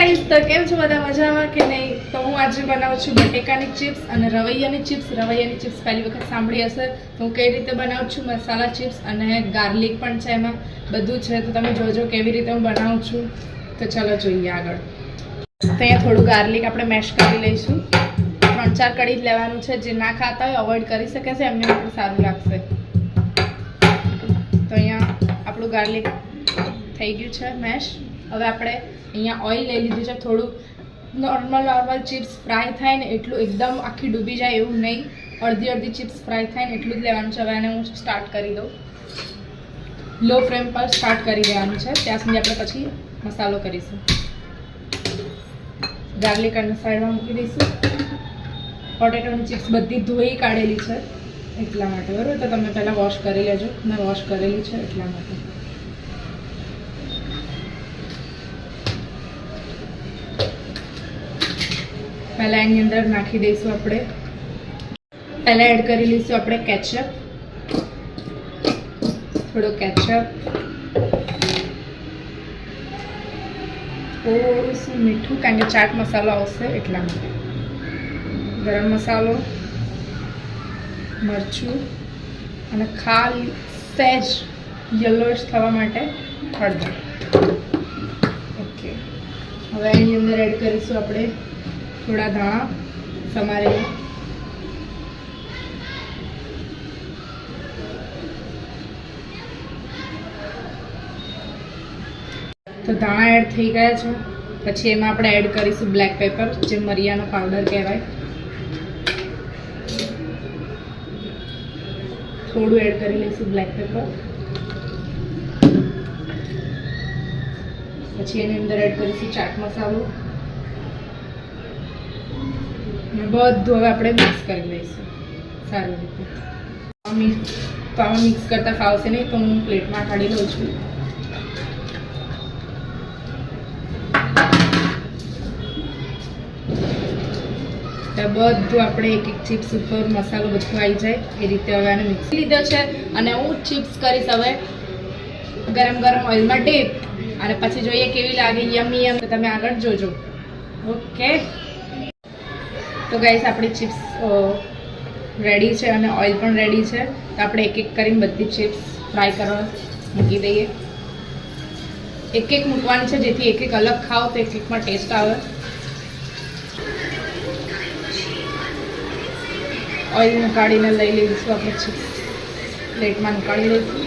Guys, તો કેમ છો બધા? મજામાં કે નહીં? તો હું આજે બનાવું છું બટેકાની ચિપ્સ અને રવૈયાની ચિપ્સ. રવૈયાની ચિપ્સ પહેલી વખત સાંભળી હશે તો હું કઈ રીતે બનાવું છું. મસાલા ચિપ્સ અને ગાર્લિક પણ છે, એમાં બધું છે, તો તમે જોજો કેવી રીતે હું બનાવું છું. તો ચલો જોઈએ આગળ. તો અહીંયા થોડું ગાર્લિક આપણે મેશ કરી લઈશું. 3-4 કડી જ લેવાનું છે. જે ના ખાતા હોય અવોઇડ કરી શકે છે, એમને પણ સારું લાગશે. તો અહીંયા આપણું ગાર્લિક થઈ ગયું છે મેશ. હવે આપણે અહીંયા ઓઇલ લઈ લીધું છે, થોડું નોર્મલ ચિપ્સ ફ્રાય થાય ને એટલું, એકદમ આખી ડૂબી જાય એવું નહીં, અડધી ચિપ્સ ફ્રાય થાય ને એટલું જ લેવાનું છે. હવે આને હું સ્ટાર્ટ કરી દઉં, લો ફ્લેમ પર સ્ટાર્ટ કરી દેવાનું છે. ત્યાં સુધી આપણે પછી મસાલો કરીશું. ગાર્લિક અને સાઈડમાં મૂકી દઈશું. પોટેટોની ચિપ્સ બધી ધોઈ કાઢેલી છે એટલા માટે, બરાબર? તો તમે પહેલાં વોશ કરી લેજો. મેં વોશ કરેલી છે એટલા માટે. પહેલાં એની અંદર નાખી દઈશું આપણે, પહેલાં એડ કરી લઈશું આપણે કેચઅપ, થોડો કેચઅપ, થોડું શું મીઠું, કારણ કે ચાટ મસાલો આવશે એટલા માટે, ગરમ મસાલો, મરચું અને ખાલી સહેજ યલોઇશ થવા માટે હળદર. ઓકે, હવે એની અંદર એડ કરીશું આપણે થોડા ધાણા સમારેલા, તો ધાણા એડ થઈ ગયા છે. પછી એમાં આપણે એડ કરીશું બ્લેક પેપર, જે મરિયાનો પાવડર કહેવાય. થોડું એડ કરી લઈશું બ્લેક પેપર. પછી એની અંદર એડ કરીશું ચાટ મસાલો. બધું હવે આપણે મિક્સ કરી લઈશું સારી રીતે. તો આમાં મિક્સ કરતાં ફાવશે નહીં, તો હું પ્લેટમાં કાઢી લઉં છું. બધું આપણે એક ચિપ્સ ઉપર મસાલો બધું આવી જાય એ રીતે હવે આને મિક્સ લીધો છે. અને હું ચિપ્સ કરીશ હવે ગરમ ઓઇલમાં ડીપ, અને પછી જોઈએ કેવી લાગે. યમી યમ. તમે આગળ જોજો. ઓકે, તો ગાઈસ આપણી ચિપ્સ રેડી છે અને ઓઇલ પણ રેડી છે. તો આપણે એક કરીને બધી ચિપ્સ ફ્રાય કરવા મૂકી દઈએ. એક મૂકવાની છે, જેથી એક અલગ ખાઓ તો એકમાં ટેસ્ટ આવે. ઓઇલ કાઢીને લઈ લઈશું આપણે ચિપ્સ, પ્લેટમાં કાઢી લઈશું.